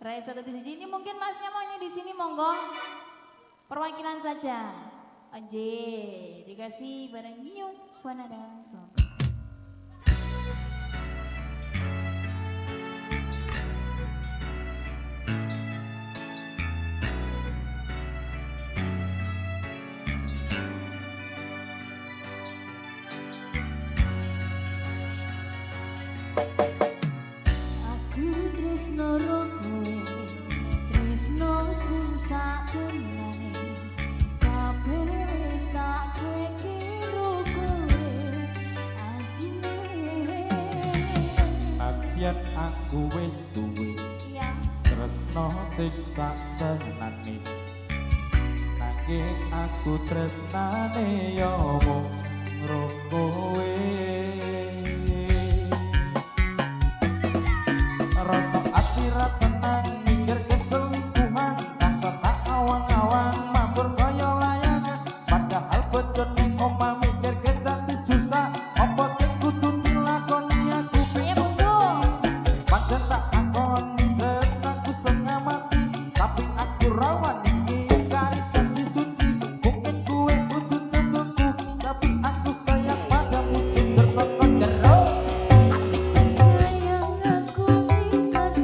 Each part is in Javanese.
Rai satu di sini mungkin masnya maunya di sini monggo. Perwakilan saja. Oje, dikasih barang new Wanada song. Aku tresno ro kowe, tresno sing sabenane. Kabeh wis tak kira kowe atine. Adyan aku wis duwe Iya. tresno sing sabenane. Nanging aku tresnane yo mung ro kowe. Rasa ati ra tenang mikir keselingkuhan tansah tak awang-awang mabur kaya layangan padahal bojone omah mikir dadi susah apa sing kudu dilakoni aku Ayo musuh. pancen tak akoni tresnaku setengah mati tapi aku rawan iki kari janji suci mungkin kuwe kudu tentuku tapi aku sayang padamu jujur saka jero Sayang aku ikhlas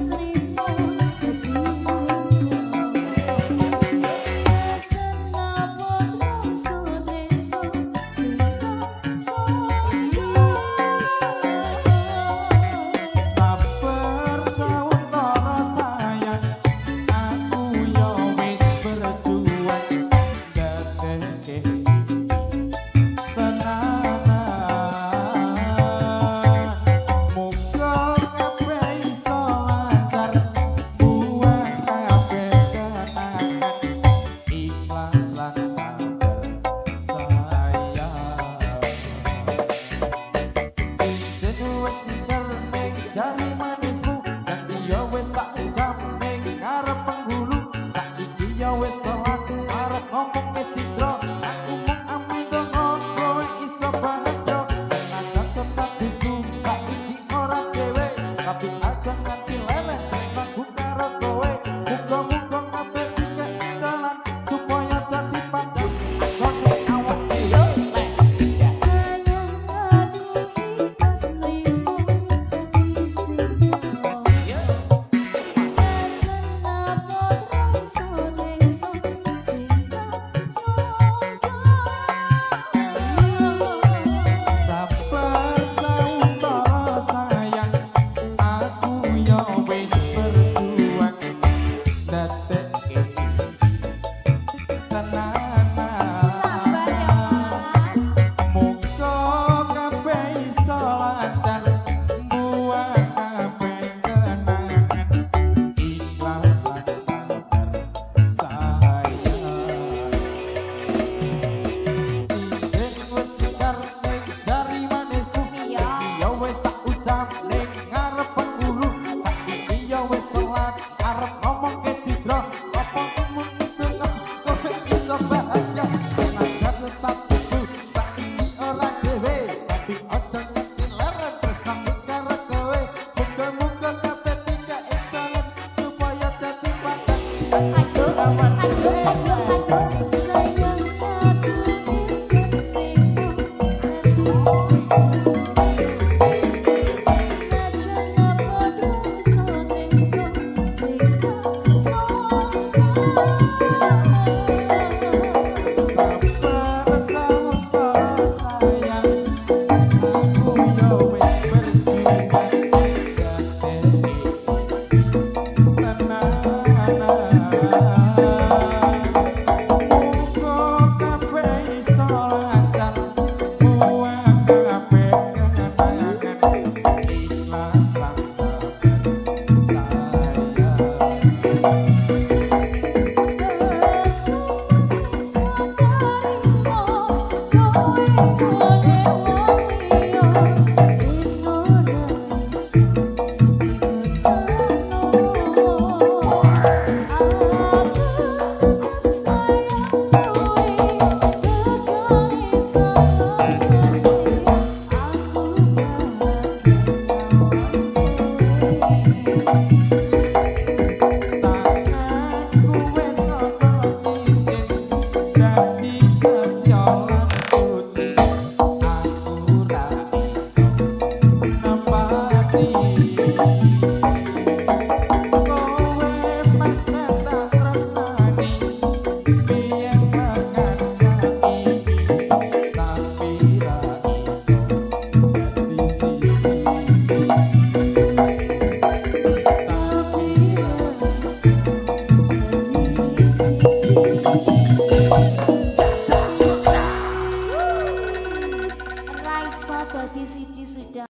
piye